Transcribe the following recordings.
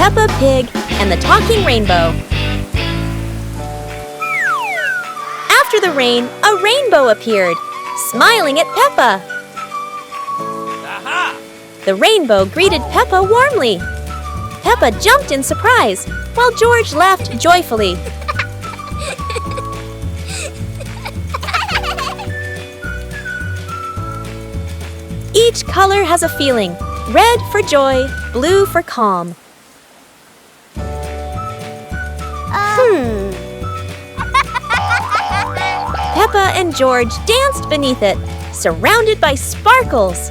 Peppa Pig and the Talking Rainbow. After the rain, a rainbow appeared, smiling at Peppa. Aha! The rainbow greeted Peppa warmly. Peppa jumped in surprise, while George laughed joyfully. Each color has a feeling. Red for joy, blue for calm. Peppa and George danced beneath it, surrounded by sparkles.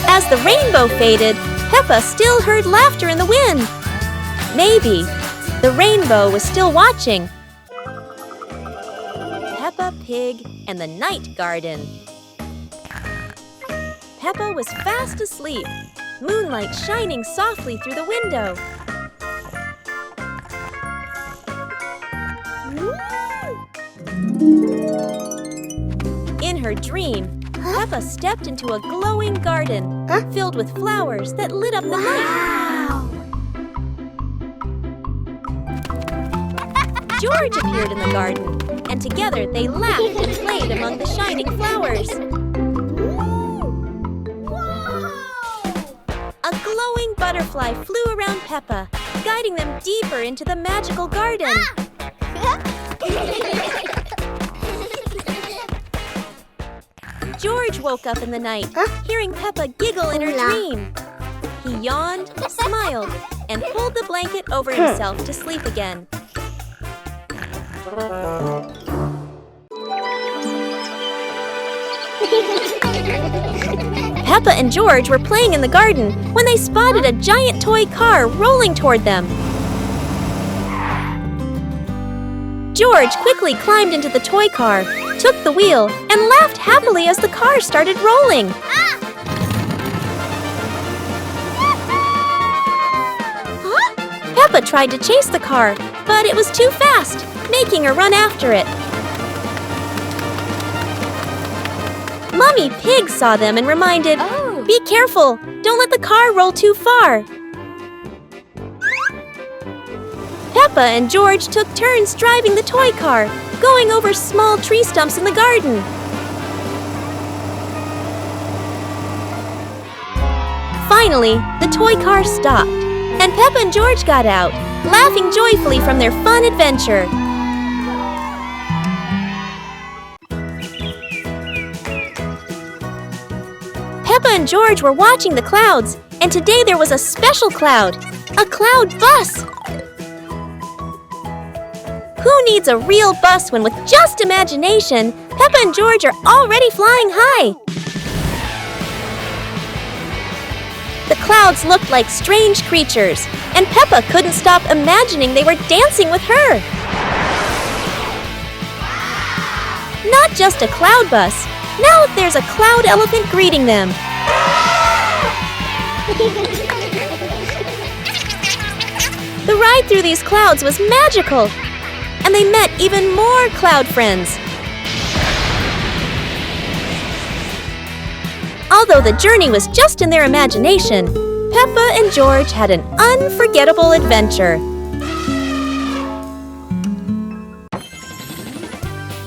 As the rainbow faded, Peppa still heard laughter in the wind. Maybe the rainbow was still watching. Peppa Pig and the Night Garden. Peppa was fast asleep, moonlight shining softly through the window. In her dream, Peppa stepped into a glowing garden filled with flowers that lit up the night. George appeared in the garden, and together they laughed and played among the shining flowers. A glowing butterfly flew around Peppa, guiding them deeper into the magical garden. George woke up in the night, hearing Peppa giggle in her dream. He yawned, smiled, and pulled the blanket over himself to sleep again. Peppa and George were playing in the garden when they spotted a giant toy car rolling toward them. George quickly climbed into the toy car, took the wheel, and laughed happily as the car started rolling. Peppa tried to chase the car, but it was too fast, making her run after it. Mummy Pig saw them and reminded, "Be careful, don't let the car roll too far." Peppa and George took turns driving the toy car, going over small tree stumps in the garden. Finally, the toy car stopped, and Peppa and George got out, laughing joyfully from their fun adventure. Peppa and George were watching the clouds, and today there was a special cloud, a cloud bus. Who needs a real bus when with just imagination, Peppa and George are already flying high? The clouds looked like strange creatures, and Peppa couldn't stop imagining they were dancing with her. Not just a cloud bus, now there's a cloud elephant greeting them. The ride through these clouds was magical, and they met even more cloud friends. Although the journey was just in their imagination, Peppa and George had an unforgettable adventure.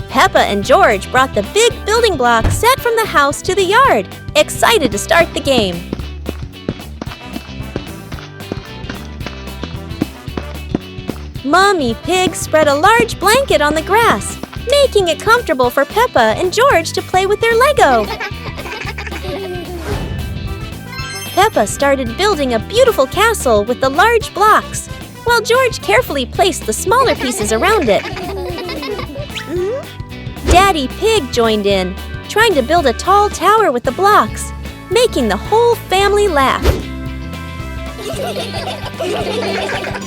Peppa and George brought the big building block set from the house to the yard, excited to start the game. Mummy Pig spread a large blanket on the grass, making it comfortable for Peppa and George to play with their Lego. Peppa started building a beautiful castle with the large blocks, while George carefully placed the smaller pieces around it. Daddy Pig joined in, trying to build a tall tower with the blocks, making the whole family laugh.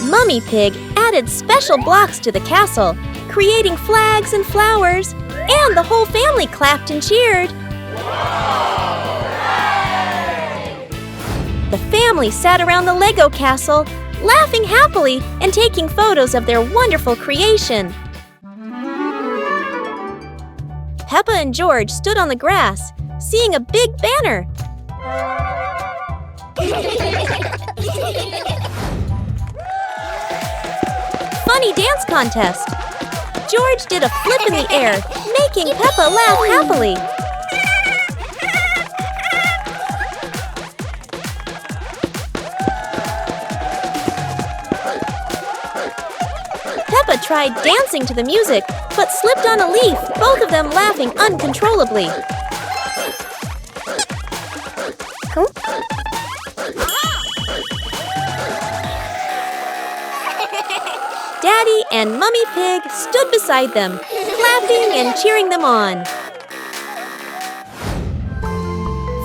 Mummy Pig added special blocks to the castle, creating flags and flowers, and the whole family clapped and cheered. The family sat around the Lego castle, laughing happily and taking photos of their wonderful creation. Peppa and George stood on the grass, seeing a big banner. Funny dance contest. George did a flip in the air, making Peppa laugh happily. Peppa tried dancing to the music, but slipped on a leaf, both of them laughing uncontrollably. Daddy and Mummy Pig stood beside them, clapping and cheering them on.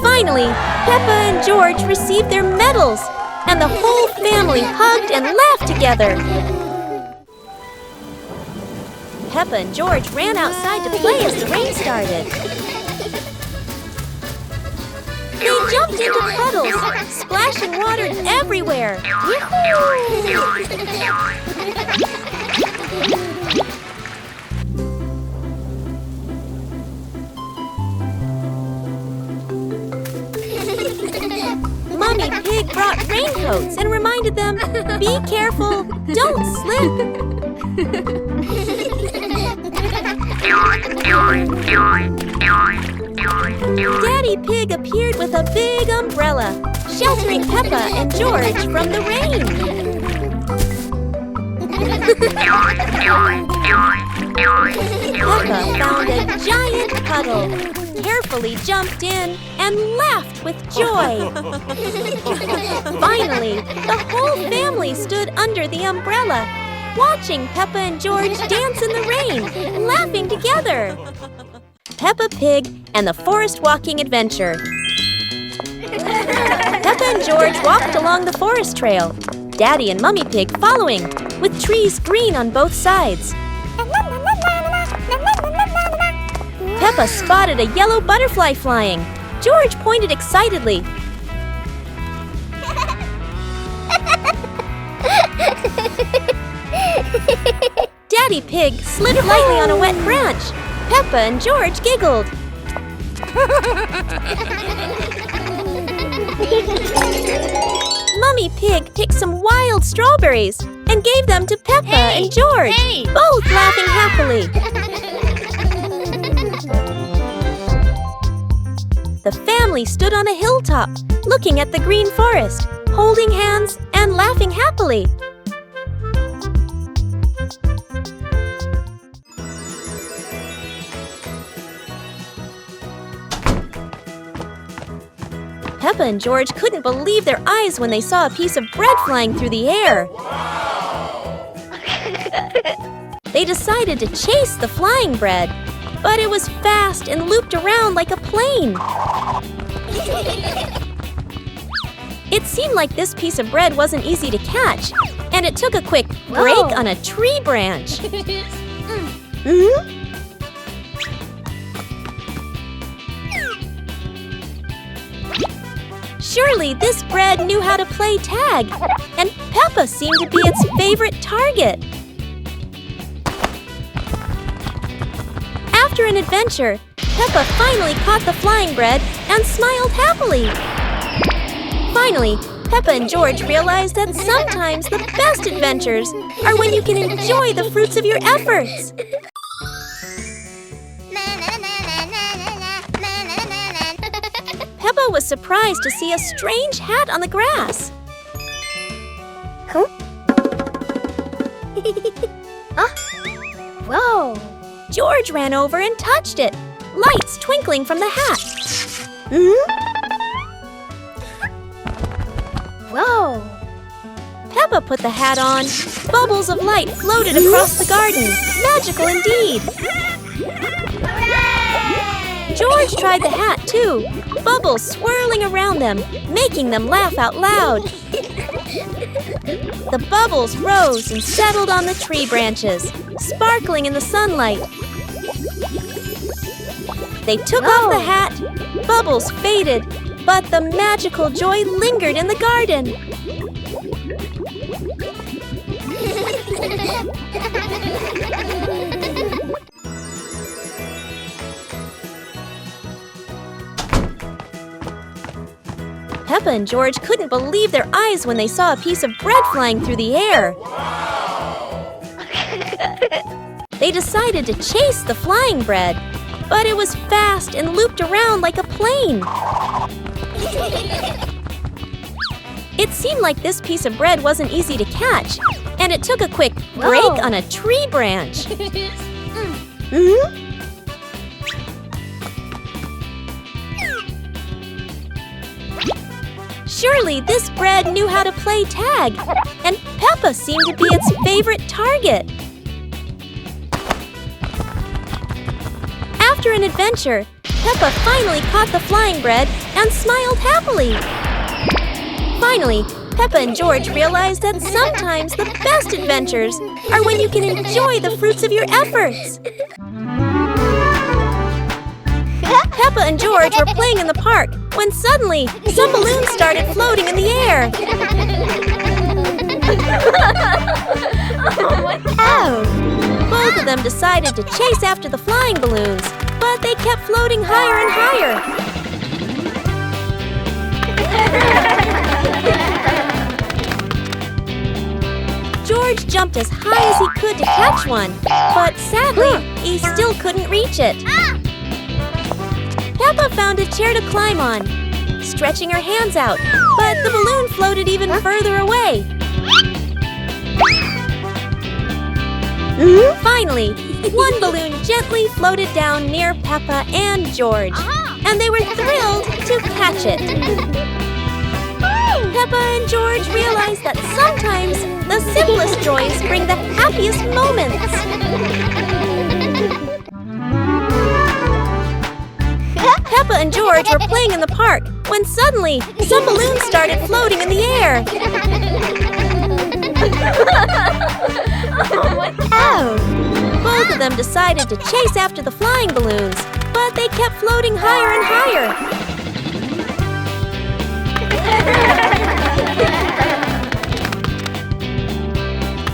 Finally, Peppa and George received their medals, and the whole family hugged and laughed together. Peppa and George ran outside to play as the rain started. They jumped into puddles, splashing water everywhere. Mummy Pig brought raincoats and reminded them, "Be careful, don't slip." Daddy Pig appeared with a big umbrella, sheltering Peppa and George from the rain. Peppa found a giant puddle, carefully jumped in, and laughed with joy. Finally, the whole family stood under the umbrella, watching Peppa and George dance in the rain, laughing together. Peppa Pig and the Forest Walking Adventure. Peppa and George walked along the forest trail, Daddy and Mummy Pig following, with trees green on both sides. Peppa spotted a yellow butterfly flying. George pointed excitedly. Daddy Pig slid lightly on a wet branch. Peppa and George giggled. Mummy Pig picked some wild strawberries and gave them to Peppa and George, both laughing happily. The family stood on a hilltop, looking at the green forest, holding hands and laughing happily. Peppa and George couldn't believe their eyes when they saw a piece of bread flying through the air. They decided to chase the flying bread, but it was fast and looped around like a plane. It seemed like this piece of bread wasn't easy to catch, and it took a quick break on a tree branch. Surely this bread knew how to play tag, and Peppa seemed to be its favorite target. After an adventure, Peppa finally caught the flying bread and smiled happily. Finally, Peppa and George realized that sometimes the best adventures are when you can enjoy the fruits of your efforts. Peppa was surprised to see a strange hat on the grass. Whoa! George ran over and touched it, lights twinkling from the hat. Whoa! Peppa put the hat on. Bubbles of light floated across the garden. Magical indeed! George tried the hat too, bubbles swirling around them, making them laugh out loud. The bubbles rose and settled on the tree branches, sparkling in the sunlight. They took off the hat, bubbles faded, but the magical joy lingered in the garden. Peppa and George couldn't believe their eyes when they saw a piece of bread flying through the air. They decided to chase the flying bread, but it was fast and looped around like a plane. It seemed like this piece of bread wasn't easy to catch, and it took a quick break on a tree branch. Surely this bread knew how to play tag, and Peppa seemed to be its favorite target. After an adventure, Peppa finally caught the flying bread and smiled happily. Finally, Peppa and George realized that sometimes the best adventures are when you can enjoy the fruits of your efforts. Peppa and George were playing in the park when suddenly some balloons started floating in the air. Both of them decided to chase after the flying balloons, but they kept floating higher and higher. George jumped as high as he could to catch one, but sadly, he still couldn't reach it. Peppa found a chair to climb on, stretching her hands out, but the balloon floated even further away. Finally, one balloon gently floated down near Peppa and George, and they were thrilled to catch it. Peppa and George realized that sometimes the simplest joys bring the happiest moments. Peppa and George were playing in the park when suddenly some balloons started floating in the air. Both of them decided to chase after the flying balloons, but they kept floating higher and higher.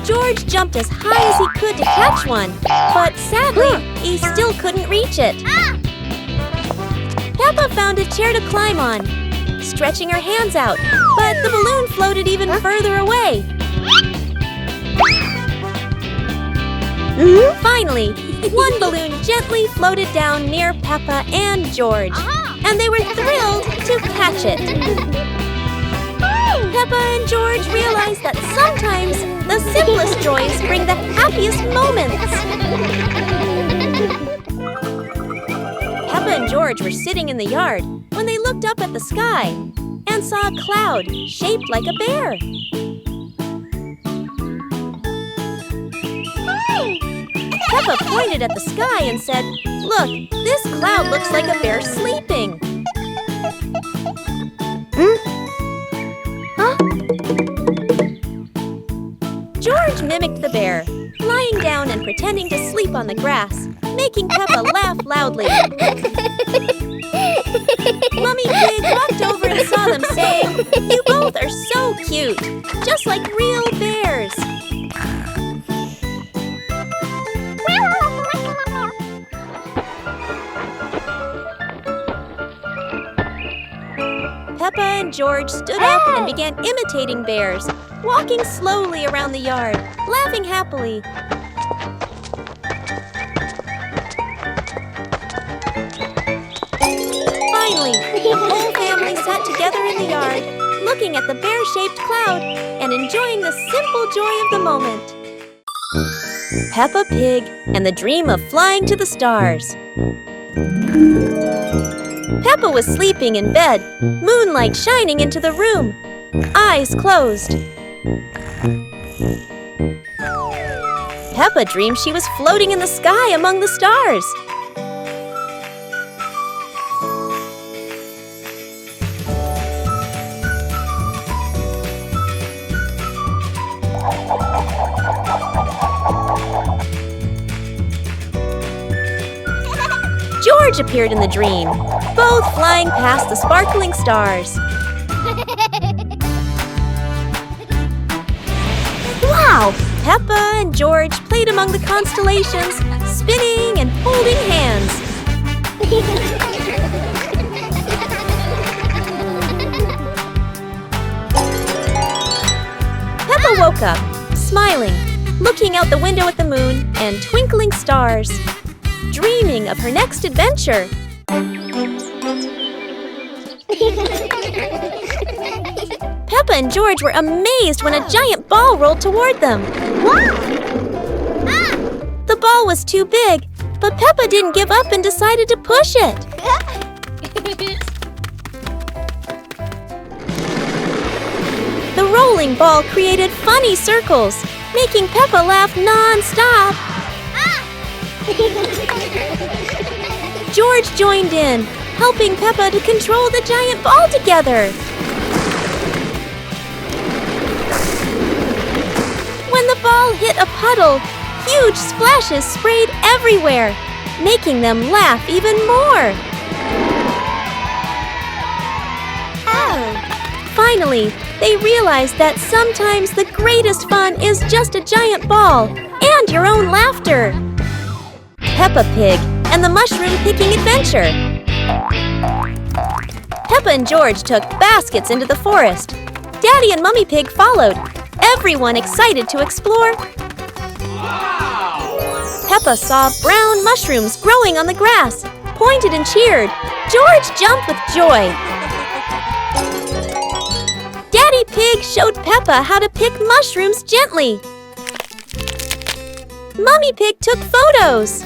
George jumped as high as he could to catch one, but sadly, he still couldn't reach it. Peppa found a chair to climb on, stretching her hands out, but the balloon floated even further away. Finally, one balloon gently floated down near Peppa and George, and they were thrilled to catch it. Peppa and George realized that sometimes the simplest joys bring the happiest moments. Peppa and George were sitting in the yard when they looked up at the sky and saw a cloud shaped like a bear. Peppa pointed at the sky and said, "Look, this cloud looks like a bear sleeping." George mimicked the bear, lying down and pretending to sleep on the grass, making Peppa laugh loudly. Mummy Pig walked over and saw them, saying, "You both are so cute, just like real bears." Peppa and George stood up and began imitating bears, walking slowly around the yard, laughing happily. Finally, the whole family sat together in the yard, looking at the bear-shaped cloud and enjoying the simple joy of the moment. Peppa Pig and the Dream of Flying to the Stars. Peppa was sleeping in bed, moonlight shining into the room, eyes closed. Peppa dreamed she was floating in the sky among the stars. George appeared in the dream, both flying past the sparkling stars. Wow! Peppa and George played among the constellations, spinning and holding hands. Peppa woke up, smiling, looking out the window at the moon and twinkling stars, dreaming of her next adventure. Peppa and George were amazed when a giant ball rolled toward them. The ball was too big, but Peppa didn't give up and decided to push it. The rolling ball created funny circles, making Peppa laugh non-stop. George joined in, helping Peppa to control the giant ball together. When the ball hit a puddle, huge splashes sprayed everywhere, making them laugh even more. Finally, they realized that sometimes the greatest fun is just a giant ball and your own laughter. Peppa Pig and the Mushroom Picking Adventure. Peppa and George took baskets into the forest. Daddy and Mummy Pig followed, everyone excited to explore. Peppa saw brown mushrooms growing on the grass, pointed and cheered. George jumped with joy. Daddy Pig showed Peppa how to pick mushrooms gently. Mummy Pig took photos.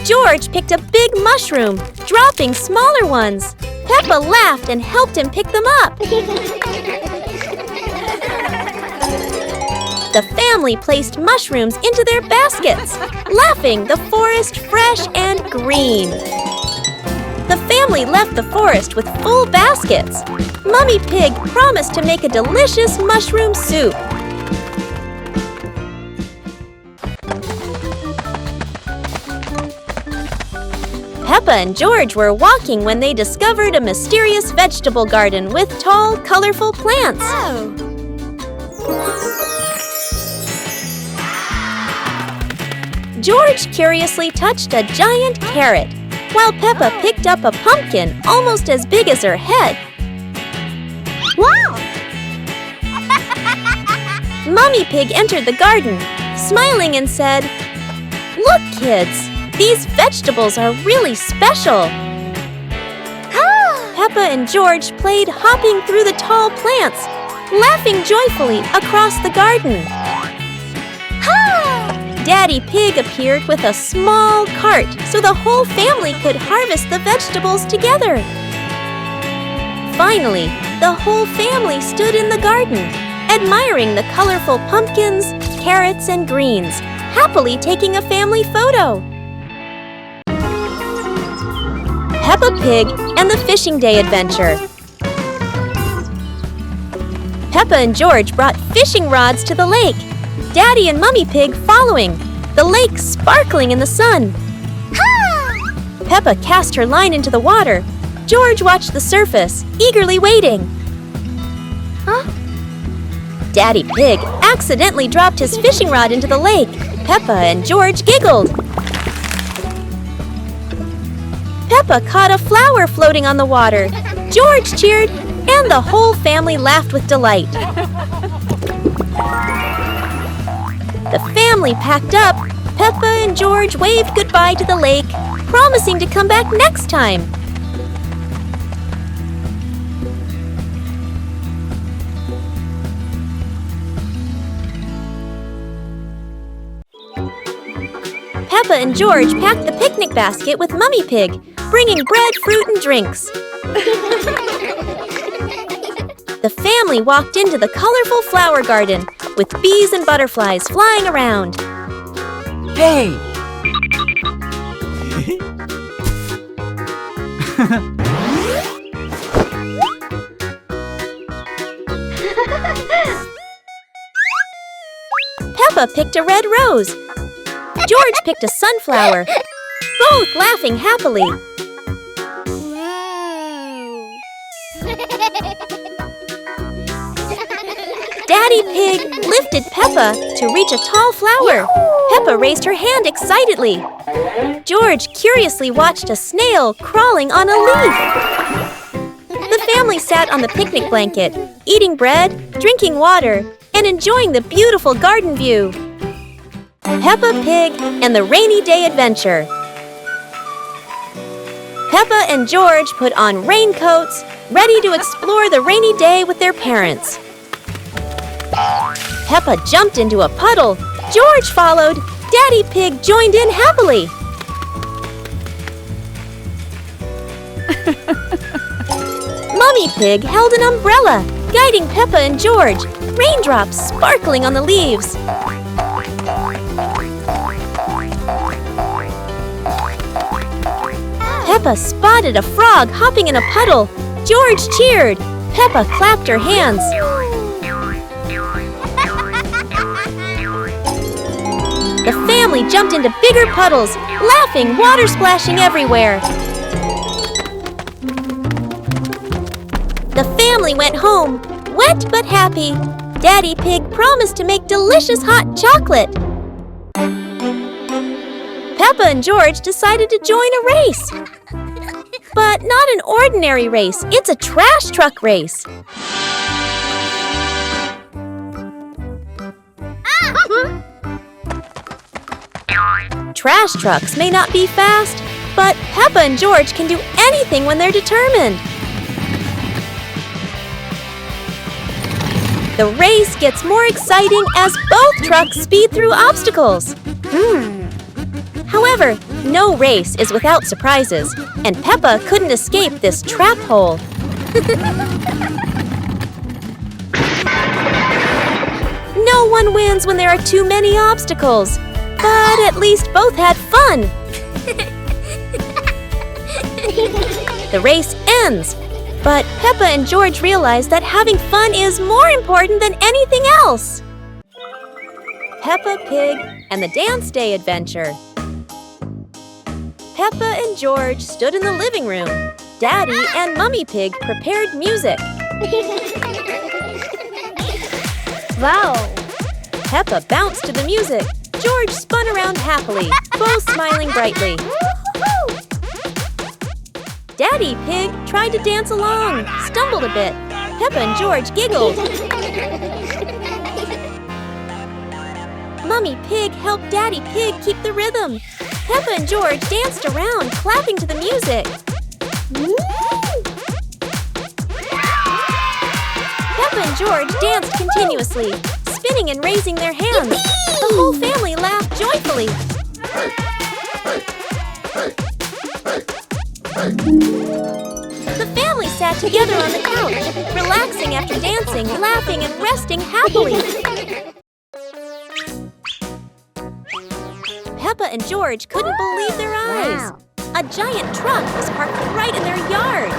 George picked a big mushroom, dropping smaller ones. Peppa laughed and helped him pick them up. The family placed mushrooms into their baskets, laughing the forest fresh and green. The family left the forest with full baskets. Mummy Pig promised to make a delicious mushroom soup. Peppa and George were walking when they discovered a mysterious vegetable garden with tall, colorful plants. George curiously touched a giant carrot, while Peppa picked up a pumpkin almost as big as her head. Wow! Mummy Pig entered the garden, smiling and said, "Look, kids, these vegetables are really special." Peppa and George played hopping through the tall plants, laughing joyfully across the garden. Daddy Pig appeared with a small cart so the whole family could harvest the vegetables together. Finally, the whole family stood in the garden, admiring the colorful pumpkins, carrots, and greens, happily taking a family photo. Peppa Pig and the Fishing Day Adventure. Peppa and George brought fishing rods to the lake, Daddy and Mummy Pig following, the lake sparkling in the sun. Peppa cast her line into the water. George watched the surface, eagerly waiting. Daddy Pig accidentally dropped his fishing rod into the lake. Peppa and George giggled. Peppa caught a flower floating on the water. George cheered, and the whole family laughed with delight. The family packed up. Peppa and George waved goodbye to the lake, promising to come back next time. Peppa and George packed the picnic basket with Mummy Pig, bringing bread, fruit, and drinks. The family walked into the colorful flower garden with bees and butterflies flying around. Hey! Peppa picked a red rose. George picked a sunflower, both laughing happily. Daddy Pig lifted Peppa to reach a tall flower. Peppa raised her hand excitedly. George curiously watched a snail crawling on a leaf. The family sat on the picnic blanket, eating bread, drinking water, and enjoying the beautiful garden view. Peppa Pig and the Rainy Day Adventure. Peppa and George put on raincoats, ready to explore the rainy day with their parents. Peppa jumped into a puddle. George followed. Daddy Pig joined in happily. Mummy Pig held an umbrella, guiding Peppa and George, raindrops sparkling on the leaves. Peppa spotted a frog hopping in a puddle. George cheered. Peppa clapped her hands. The family jumped into bigger puddles, laughing, water splashing everywhere. The family went home, wet but happy. Daddy Pig promised to make delicious hot chocolate. Peppa and George decided to join a race. But not an ordinary race, it's a trash truck race. Trash trucks may not be fast, but Peppa and George can do anything when they're determined. The race gets more exciting as both trucks speed through obstacles. However, no race is without surprises, and Peppa couldn't escape this trap hole. No one wins when there are too many obstacles, but at least both had fun. The race ends, but Peppa and George realize that having fun is more important than anything else. Peppa Pig and the Dance Day Adventure. Peppa and George stood in the living room. Daddy and Mummy Pig prepared music. Wow! Peppa bounced to the music. George spun around happily, both smiling brightly. Daddy Pig tried to dance along, stumbled a bit. Peppa and George giggled. Mummy Pig helped Daddy Pig keep the rhythm. Peppa and George danced around, clapping to the music. Peppa and George danced continuously, spinning and raising their hands. The whole family laughed joyfully. The family sat together on the couch, relaxing after dancing, laughing and resting happily. Peppa and George couldn't believe their eyes. Wow. A giant truck was parked right in their yard.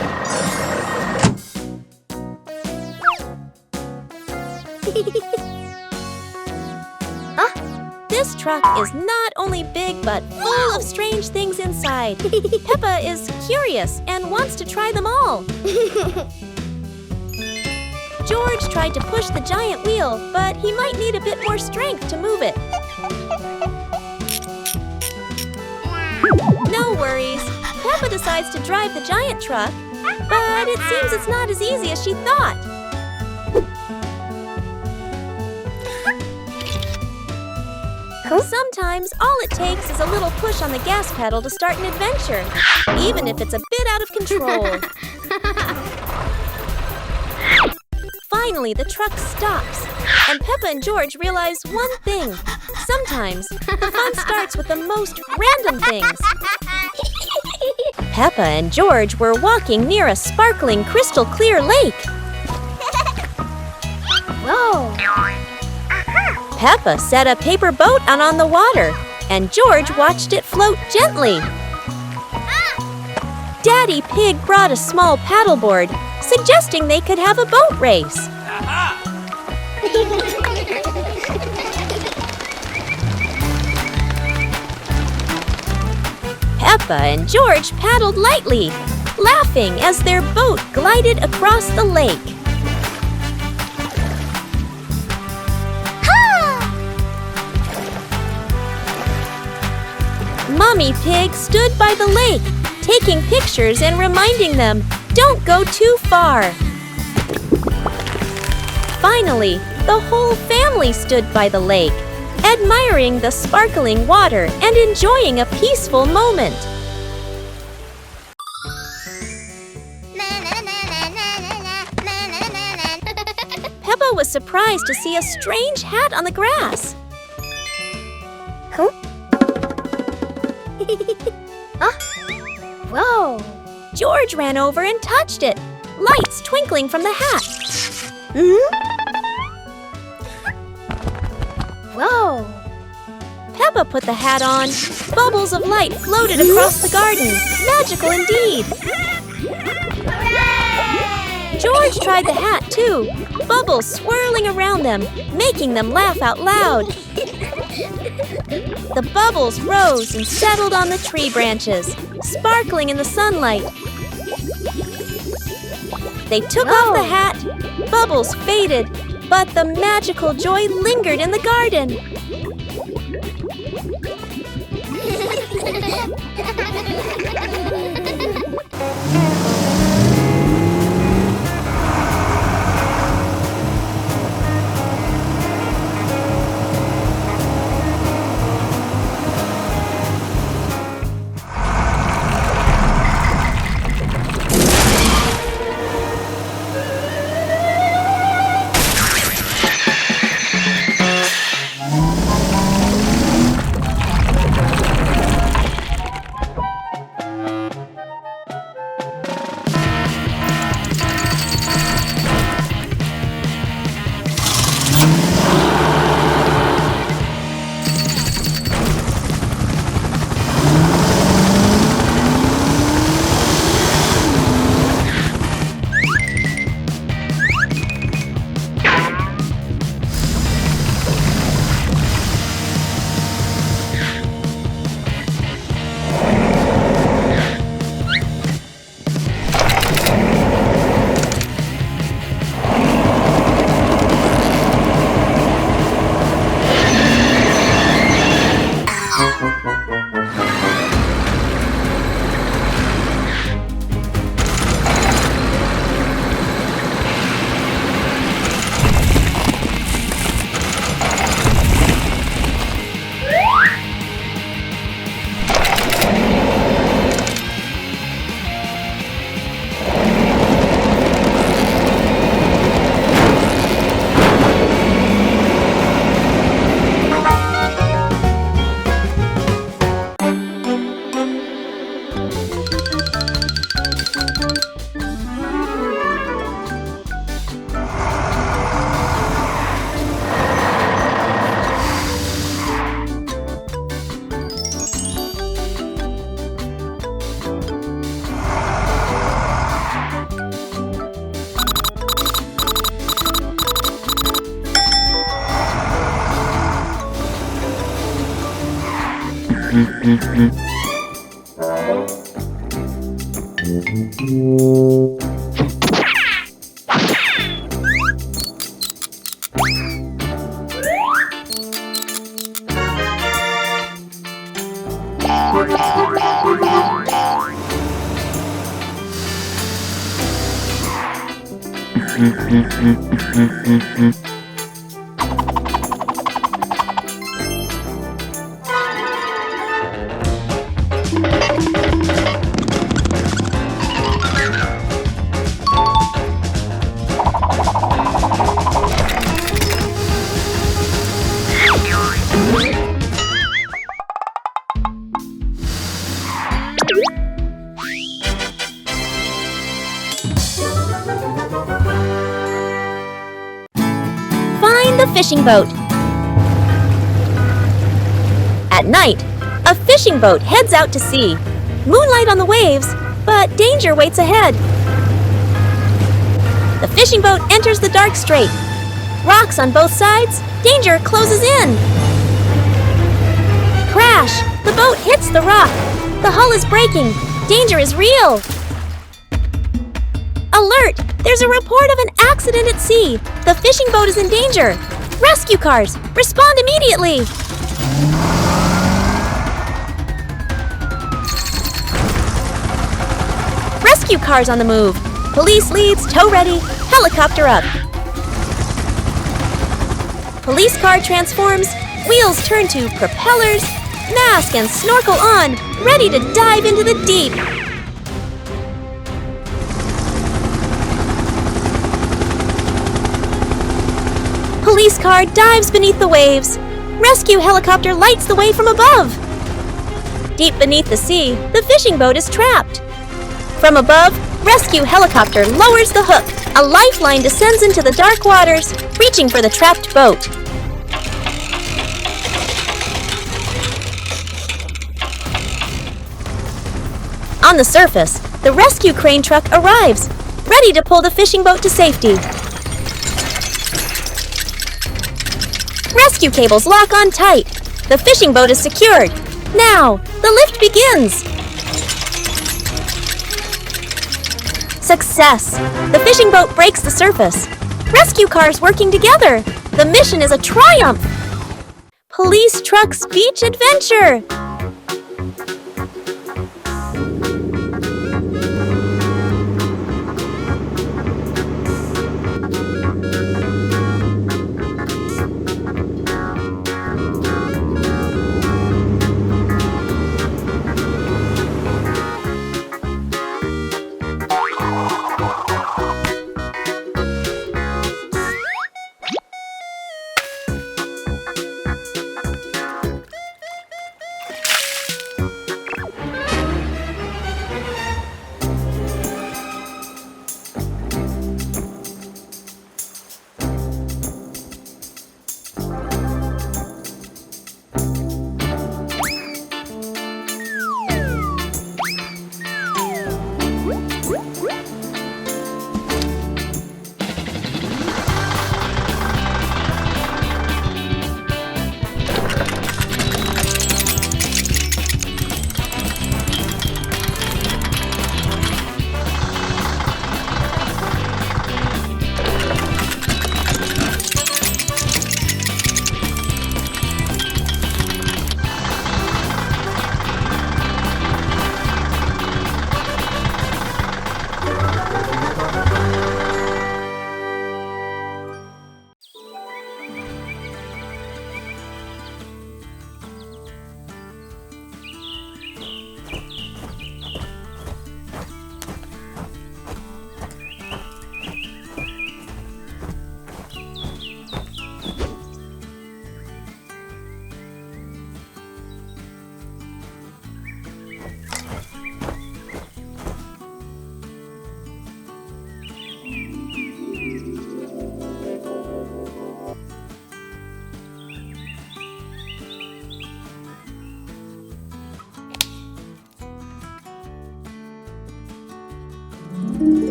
This truck is not only big but full of strange things inside. Peppa is curious and wants to try them all. George tried to push the giant wheel, but he might need a bit more strength to move it. No worries. Peppa decides to drive the giant truck, but it seems it's not as easy as she thought. Sometimes all it takes is a little push on the gas pedal to start an adventure, even if it's a bit out of control. Finally, the truck stops, and Peppa and George realize one thing. Sometimes the fun starts with the most random things. Peppa and George were walking near a sparkling, crystal-clear lake. Whoa! Peppa set a paper boat out on the water, and George watched it float gently. Daddy Pig brought a small paddleboard, suggesting they could have a boat race. Peppa and George paddled lightly, laughing as their boat glided across the lake. Mommy Pig stood by the lake, taking pictures and reminding them, don't go too far. Finally, the whole family stood by the lake, admiring the sparkling water and enjoying a peaceful moment. Peppa was surprised to see a strange hat on the grass. Huh? Huh? Whoa! George ran over and touched it, lights twinkling from the hat. Whoa! Peppa put the hat on. Bubbles of light floated across the garden. Magical indeed. George tried the hat too, bubbles swirling around them, making them laugh out loud. The bubbles rose and settled on the tree branches, sparkling in the sunlight. They took off the hat, bubbles faded, but the magical joy lingered in the garden. Find the fishing boat. At night, a fishing boat heads out to sea. Moonlight on the waves, but danger waits ahead. The fishing boat enters the dark strait. Rocks on both sides, danger closes in. Crash! The boat hits the rock. The hull is breaking. Danger is real. Alert! There's a report of an accident at sea. The fishing boat is in danger. Rescue cars, respond immediately. rescue cars on the move. Police leads, tow ready, helicopter up. Police car transforms, wheels turn to propellers, mask and snorkel on, ready to dive into the deep. Police car dives beneath the waves. Rescue helicopter lights the way from above. Deep beneath the sea, the fishing boat is trapped. From above, rescue helicopter lowers the hook. A lifeline descends into the dark waters, reaching for the trapped boat. On the surface, the rescue crane truck arrives, ready to pull the fishing boat to safety. Rescue cables lock on tight. The fishing boat is secured. Now, the lift begins. Success! The fishing boat breaks the surface. Rescue cars working together. The mission is a triumph. Police trucks beach adventure.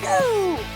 Go!